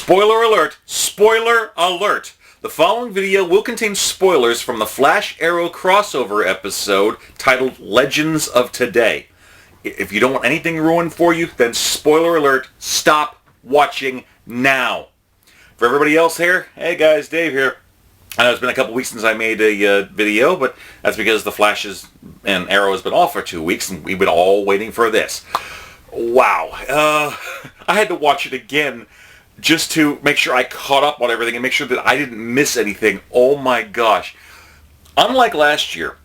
Spoiler alert! Spoiler alert! The following video will contain spoilers from the Flash Arrow crossover episode titled Legends of Today. If you don't want anything ruined for you, then spoiler alert, stop watching now. For everybody else here, hey guys, Dave here. I know it's been a couple weeks since I made a video, but that's because the Flash and Arrow has been off for 2 weeks, and we've been all waiting for this. Wow. I had to watch it again just to make sure I caught up on everything and make sure that I didn't miss anything. Oh my gosh. Unlike last year,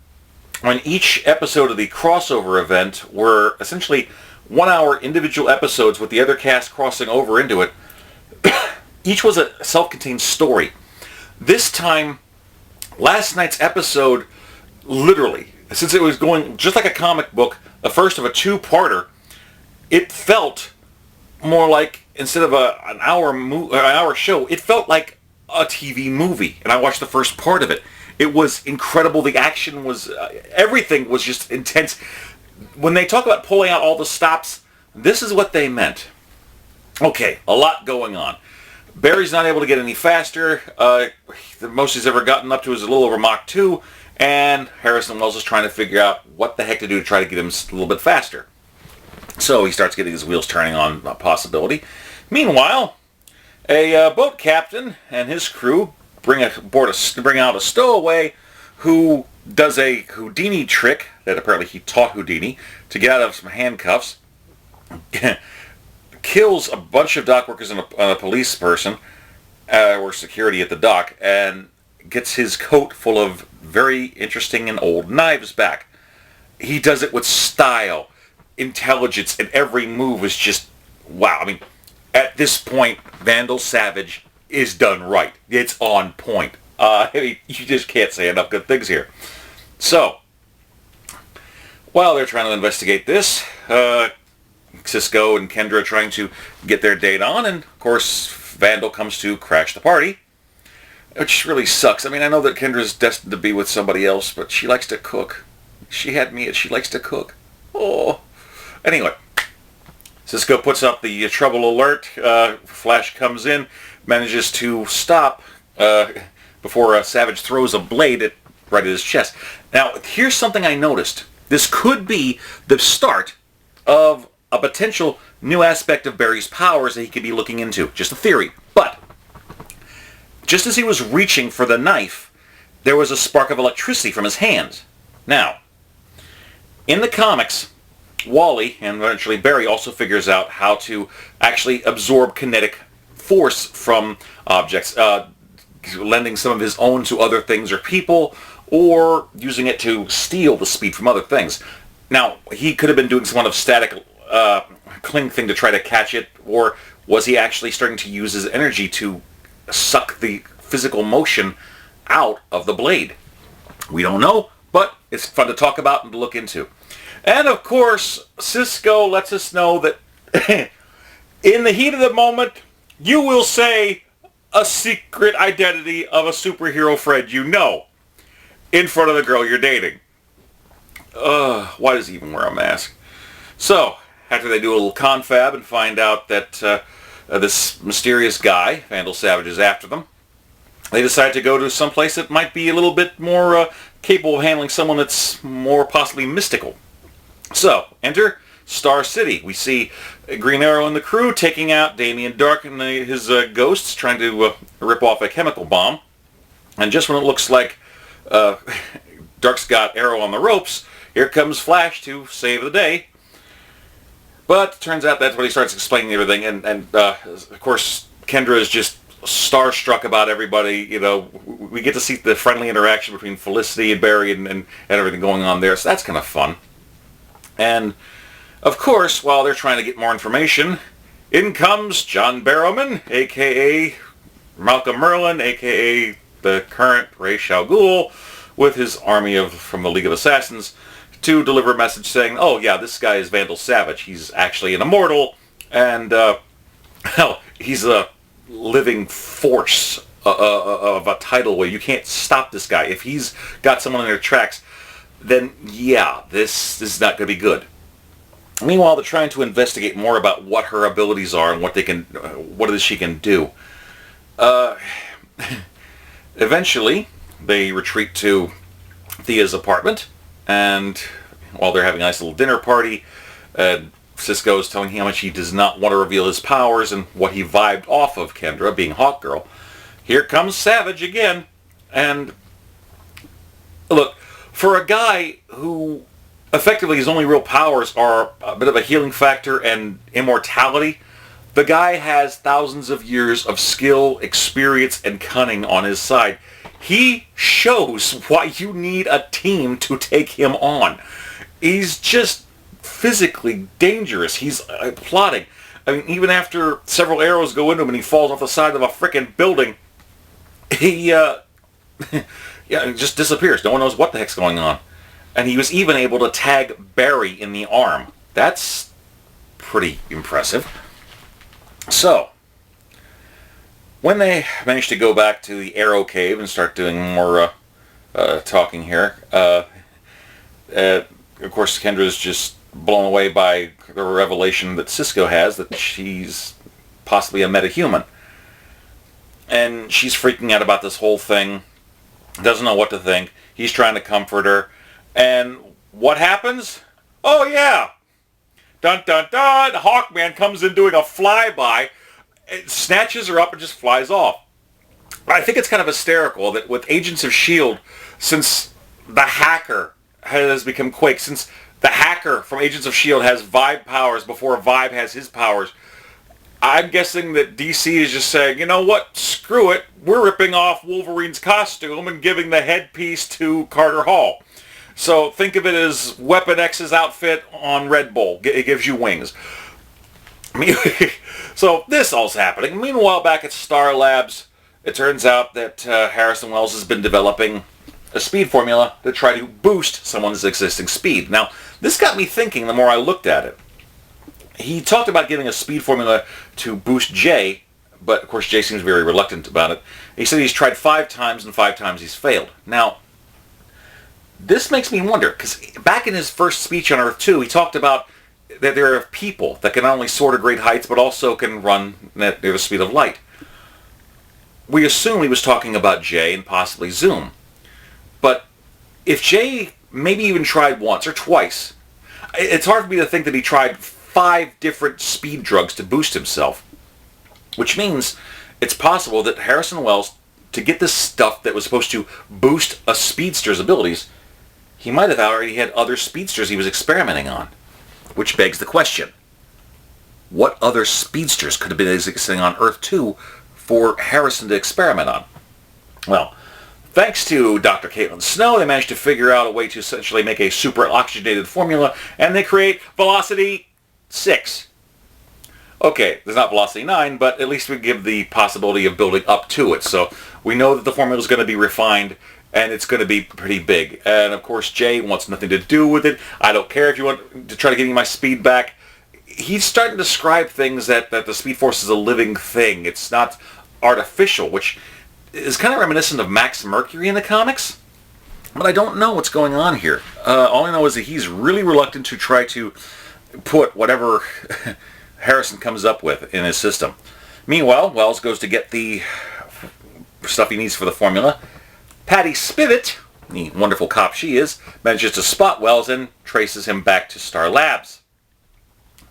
when each episode of the crossover event were essentially 1 hour individual episodes with the other cast crossing over into it, each was a self-contained story. This time, last night's episode, literally, since it was going just like a comic book, the first of a two-parter, it felt more like, instead of an hour show, it felt like a TV movie. And I watched the first part of it. It was incredible. The action was, everything was just intense. When they talk about pulling out all the stops, this is what they meant. Okay, a lot going on. Barry's not able to get any faster. The most he's ever gotten up to is a little over Mach 2. And Harrison Wells is trying to figure out what the heck to do to try to get him a little bit faster. So he starts getting his wheels turning on a possibility. Meanwhile, a boat captain and his crew bring out a stowaway who does a Houdini trick that apparently he taught Houdini to get out of some handcuffs. Kills a bunch of dock workers and a police person or security at the dock, and gets his coat full of very interesting and old knives back. He does it with style, intelligence, and every move is just wow. I mean, at this point, Vandal Savage is done right. It's on point. I mean, you just can't say enough good things here. So, while they're trying to investigate this, Cisco and Kendra are trying to get their date on, and of course, Vandal comes to crash the party, which really sucks. I mean, I know that Kendra's destined to be with somebody else, but she likes to cook. She had me, and she likes to cook. Oh. Anyway, Cisco puts up the trouble alert. Flash comes in, manages to stop before Savage throws a blade right at his chest. Now, here's something I noticed. This could be the start of a potential new aspect of Barry's powers that he could be looking into. Just a theory. But just as he was reaching for the knife, there was a spark of electricity from his hands. Now, in the comics, Wally and eventually Barry also figures out how to actually absorb kinetic force from objects, lending some of his own to other things or people, or using it to steal the speed from other things. Now, he could have been doing some kind of static cling thing to try to catch it, or was he actually starting to use his energy to suck the physical motion out of the blade? We don't know, but it's fun to talk about and to look into. And of course, Cisco lets us know that in the heat of the moment, you will say a secret identity of a superhero friend you know in front of the girl you're dating. Why does he even wear a mask? So, after they do a little confab and find out that this mysterious guy, Vandal Savage, is after them, they decide to go to some place that might be a little bit more capable of handling someone that's more possibly mystical. So, enter Star City. We see Green Arrow and the crew taking out Damien Dark and his ghosts, trying to rip off a chemical bomb. And just when it looks like Dark's got Arrow on the ropes, here comes Flash to save the day. But turns out that's when he starts explaining everything, and of course Kendra is just starstruck about everybody. You know, we get to see the friendly interaction between Felicity and Barry and everything going on there, so that's kind of fun. And of course, while they're trying to get more information, in comes John Barrowman, aka Malcolm Merlin, aka the current Ra's al Ghul, with his army from the League of Assassins, to deliver a message saying, oh yeah, this guy is Vandal Savage. He's actually an immortal, and hell, he's a living force of a tidal wave. You can't stop this guy. If he's got someone in their tracks, then yeah, this is not going to be good. Meanwhile, they're trying to investigate more about what her abilities are and what what it is she can do. Uh, Eventually, they retreat to Thea's apartment, and while they're having a nice little dinner party, Cisco is telling him how much he does not want to reveal his powers and what he vibed off of Kendra, being Hawkgirl. Here comes Savage again, and look, for a guy who effectively his only real powers are a bit of a healing factor and immortality, the guy has thousands of years of skill, experience, and cunning on his side. He shows why you need a team to take him on. He's just physically dangerous. He's plotting. I mean, even after several arrows go into him and he falls off the side of a frickin' building, he yeah, he just disappears. No one knows what the heck's going on. And he was even able to tag Barry in the arm. That's pretty impressive. So, when they managed to go back to the Arrow Cave and start doing more talking here, of course Kendra's just blown away by the revelation that Cisco has that she's possibly a metahuman. And she's freaking out about this whole thing, doesn't know what to think. He's trying to comfort her. And what happens? Oh yeah! Dun dun dun! Hawkman comes in doing a flyby, snatches her up and just flies off. I think it's kind of hysterical that with Agents of S.H.I.E.L.D., since the hacker has become Quake, since the hacker from Agents of S.H.I.E.L.D. has Vibe powers before Vibe has his powers, I'm guessing that DC is just saying, you know what, screw it, we're ripping off Wolverine's costume and giving the headpiece to Carter Hall. So think of it as Weapon X's outfit on Red Bull. It gives you wings. So this all's happening. Meanwhile, back at Star Labs, it turns out that Harrison Wells has been developing a speed formula to try to boost someone's existing speed. Now, this got me thinking the more I looked at it. He talked about giving a speed formula to boost Jay, but of course Jay seems very reluctant about it. He said he's tried 5 times and 5 times he's failed. Now, this makes me wonder, because back in his first speech on Earth 2, he talked about that there are people that can not only soar to great heights, but also can run at the speed of light. We assume he was talking about Jay and possibly Zoom. But if Jay maybe even tried once or twice, it's hard for me to think that he tried 5 different speed drugs to boost himself. Which means it's possible that Harrison Wells, to get this stuff that was supposed to boost a speedster's abilities, he might have already had other speedsters he was experimenting on. Which begs the question, what other speedsters could have been existing on Earth 2 for Harrison to experiment on? Well, thanks to Dr. Caitlin Snow, they managed to figure out a way to essentially make a super oxygenated formula, and they create Velocity 6. Okay, there's not Velocity 9, but at least we give the possibility of building up to it. So we know that the formula is going to be refined, and it's going to be pretty big. And of course, Jay wants nothing to do with it. I don't care if you want to try to give me my speed back. He's starting to describe things that the Speed Force is a living thing. It's not artificial, which is kind of reminiscent of Max Mercury in the comics. But I don't know what's going on here. All I know is that he's really reluctant to try to put whatever Harrison comes up with in his system. Meanwhile, Wells goes to get the stuff he needs for the formula. Patty Spivot, the wonderful cop she is, manages to spot Wells and traces him back to Star Labs.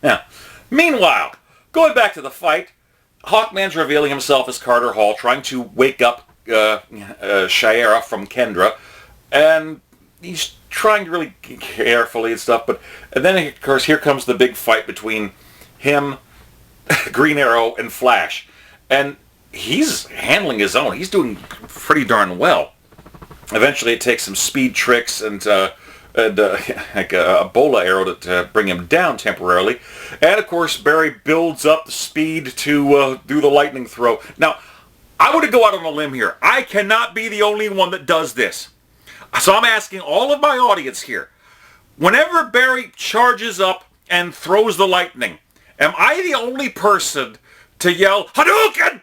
Now, meanwhile, going back to the fight, Hawkman's revealing himself as Carter Hall, trying to wake up Shiera from Kendra, and he's trying to really carefully and stuff, and then of course here comes the big fight between him, Green Arrow, and Flash, and he's handling his own. He's doing pretty darn well. Eventually, it takes some speed tricks and like a Ebola arrow to bring him down temporarily. And of course, Barry builds up the speed to do the lightning throw. Now, I want to go out on a limb here. I cannot be the only one that does this. So I'm asking all of my audience here. Whenever Barry charges up and throws the lightning, am I the only person to yell, HADOUKEN?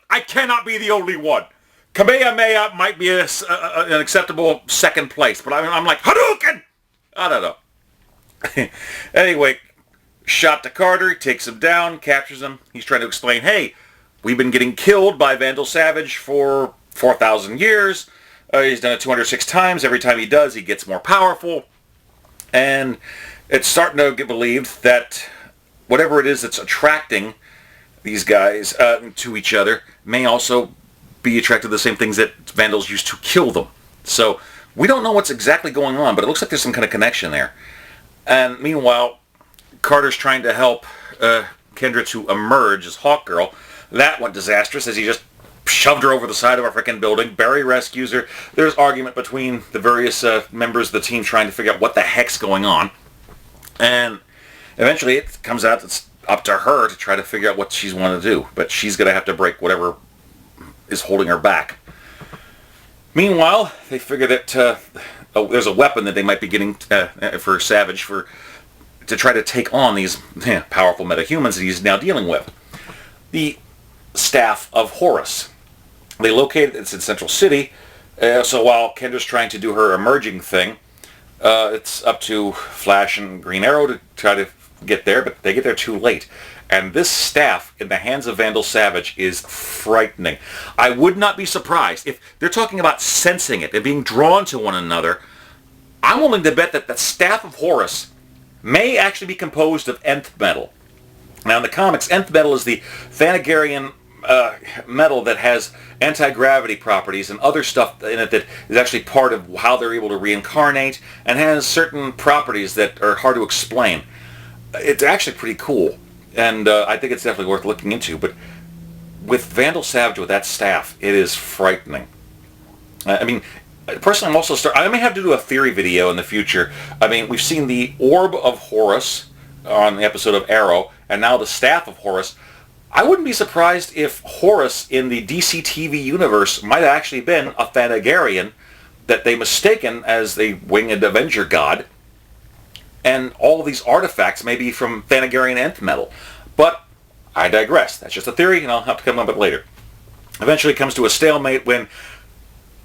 I cannot be the only one. Kamehameha might be an acceptable second place, but I'm like, HADOUKEN! I don't know. Anyway, shot to Carter, takes him down, captures him. He's trying to explain, hey, we've been getting killed by Vandal Savage for 4,000 years. He's done it 206 times. Every time he does, he gets more powerful. And it's starting to get believed that whatever it is that's attracting these guys to each other may also be attracted to the same things that Vandals used to kill them. So we don't know what's exactly going on, but it looks like there's some kind of connection there. And meanwhile, Carter's trying to help Kendra to emerge as Hawkgirl. That went disastrous as he just shoved her over the side of a freaking building. Barry rescues her. There's argument between the various members of the team trying to figure out what the heck's going on. And eventually it comes out it's up to her to try to figure out what she's want to do. But she's going to have to break whatever is holding her back. Meanwhile, they figure that there's a weapon that they might be getting for Savage to try to take on these powerful metahumans that he's now dealing with. The staff of Horus. They locate it's in Central City, so while Kendra's trying to do her emerging thing, it's up to Flash and Green Arrow to try to get there, but they get there too late. And this staff in the hands of Vandal Savage is frightening. I would not be surprised if they're talking about sensing it and being drawn to one another. I'm willing to bet that the staff of Horus may actually be composed of nth metal. Now in the comics, nth metal is the Thanagarian metal that has anti-gravity properties and other stuff in it that is actually part of how they're able to reincarnate and has certain properties that are hard to explain. It's actually pretty cool, and I think it's definitely worth looking into, but with Vandal Savage, with that staff, it is frightening. I mean, personally, I may have to do a theory video in the future. I mean, we've seen the Orb of Horus on the episode of Arrow, and now the Staff of Horus. I wouldn't be surprised if Horus in the DC TV universe might have actually been a Thanagarian that they mistaken as a winged Avenger god, and all of these artifacts may be from Thanagarian nth metal. But I digress. That's just a theory, and I'll have to come up with it later. Eventually it comes to a stalemate when,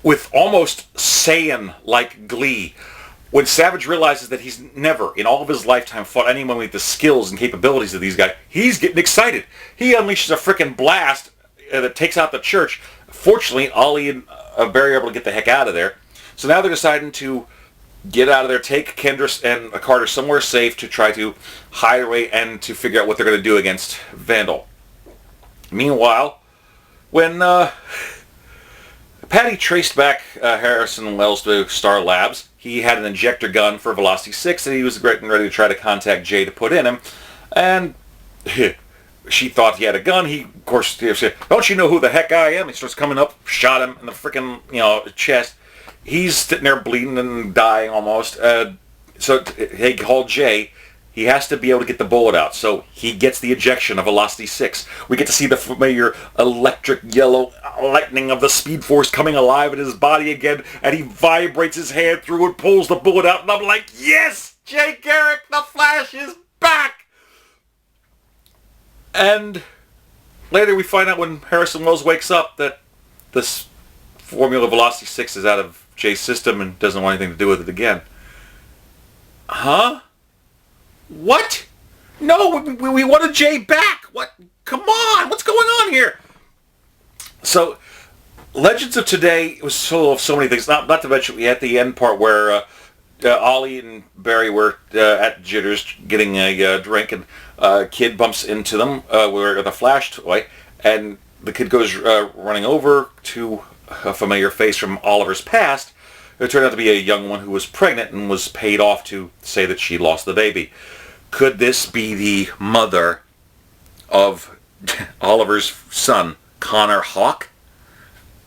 with almost Saiyan-like glee, when Savage realizes that he's never, in all of his lifetime, fought anyone with the skills and capabilities of these guys, he's getting excited. He unleashes a frickin' blast that takes out the church. Fortunately, Ollie and Barry are able to get the heck out of there. So now they're deciding to get out of there, take Kendra and Carter somewhere safe to try to hide away and to figure out what they're going to do against Vandal. Meanwhile, when Patty traced back Harrison Wells to Star Labs, he had an injector gun for Velocity 6 that he was getting ready to try to contact Jay to put in him. And she thought he had a gun. He, of course, said, "Don't you know who the heck I am?" He starts coming up, shot him in the frickin', chest. He's sitting there bleeding and dying almost. So they call Jay. He has to be able to get the bullet out. So he gets the ejection of Velocity 6. We get to see the familiar electric yellow lightning of the Speed Force coming alive in his body again. And he vibrates his hand through and pulls the bullet out. And I'm like, yes! Jay Garrick, the Flash is back! And later we find out when Harrison Wells wakes up that this formula Velocity 6 is out of Jay's system and doesn't want anything to do with it again. Huh? What? No, we wanted Jay back. What? Come on, what's going on here? So, Legends of Today was full of so many things. Not to mention, we had the end part where Ollie and Barry were at Jitters getting a drink, and a kid bumps into them with a Flash toy, and the kid goes running over to a familiar face from Oliver's past. It turned out to be a young one who was pregnant and was paid off to say that she lost the baby. Could this be the mother of Oliver's son, Connor Hawk?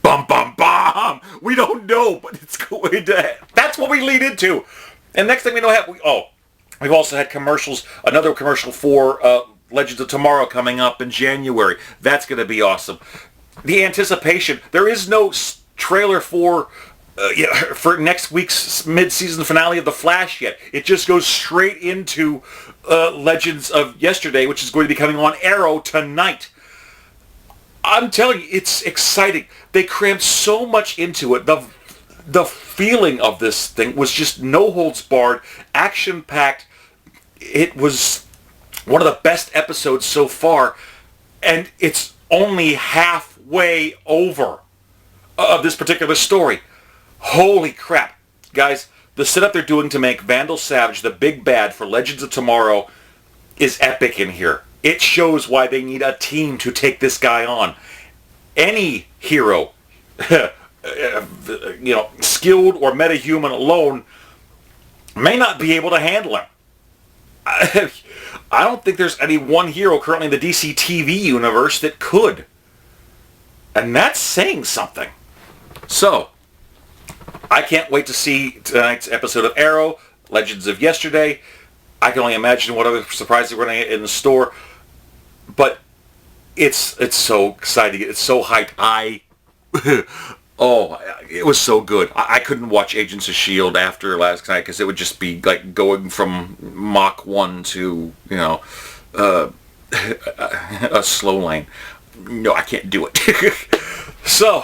Bum, bum, bum! We don't know, but it's going to... That's what we lead into. And next thing we know, we've also had commercials, another commercial for Legends of Tomorrow coming up in January. That's going to be awesome. The anticipation. There is no trailer for next week's mid-season finale of The Flash yet. It just goes straight into Legends of Yesterday, which is going to be coming on Arrow tonight. I'm telling you, it's exciting. They crammed so much into it. The feeling of this thing was just no holds barred, action-packed. It was One of the best episodes so far, and it's only halfway over of this particular story. Holy crap. Guys, the setup they're doing to make Vandal Savage the big bad for Legends of Tomorrow is epic in here. It shows why they need a team to take this guy on. Any hero, skilled or metahuman alone, may not be able to handle him. I don't think there's any one hero currently in the DC TV universe that could. And that's saying something. So, I can't wait to see tonight's episode of Arrow, Legends of Yesterday. I can only imagine what other surprises we're going to get in the store. But it's so exciting. It's so hyped. Oh, it was so good. I couldn't watch Agents of S.H.I.E.L.D. after last night because it would just be like going from Mach 1 to, a slow lane. No, I can't do it. So,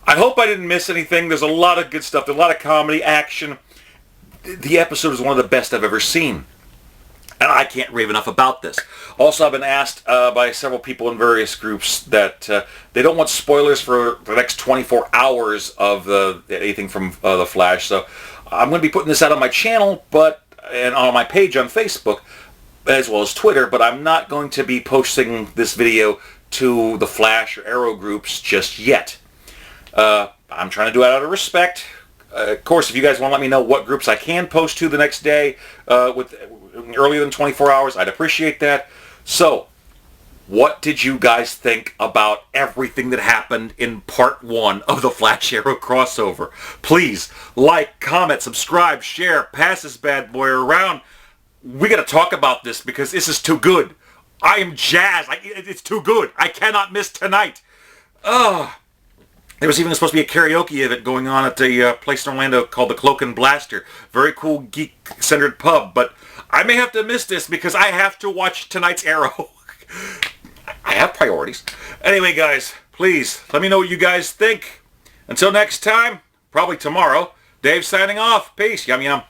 I hope I didn't miss anything. There's a lot of good stuff. There's a lot of comedy, action. The episode is one of the best I've ever seen. And I can't rave enough about this. Also, I've been asked by several people in various groups that they don't want spoilers for the next 24 hours of anything from The Flash. So I'm going to be putting this out on my channel and on my page on Facebook, as well as Twitter, but I'm not going to be posting this video to the Flash or Arrow groups just yet. I'm trying to do it out of respect. Of course, if you guys want to let me know what groups I can post to the next day earlier than 24 hours, I'd appreciate that. So, what did you guys think about everything that happened in part 1 of the Flash Arrow crossover? Please, like, comment, subscribe, share, pass this bad boy around. We got to talk about this because this is too good. I am jazzed. It's too good. I cannot miss tonight. There was even supposed to be a karaoke event going on at the place in Orlando called the Cloak and Blaster. Very cool geek-centered pub, but I may have to miss this because I have to watch tonight's Arrow. I have priorities. Anyway, guys, please, let me know what you guys think. Until next time, probably tomorrow, Dave signing off. Peace. Yum, yum.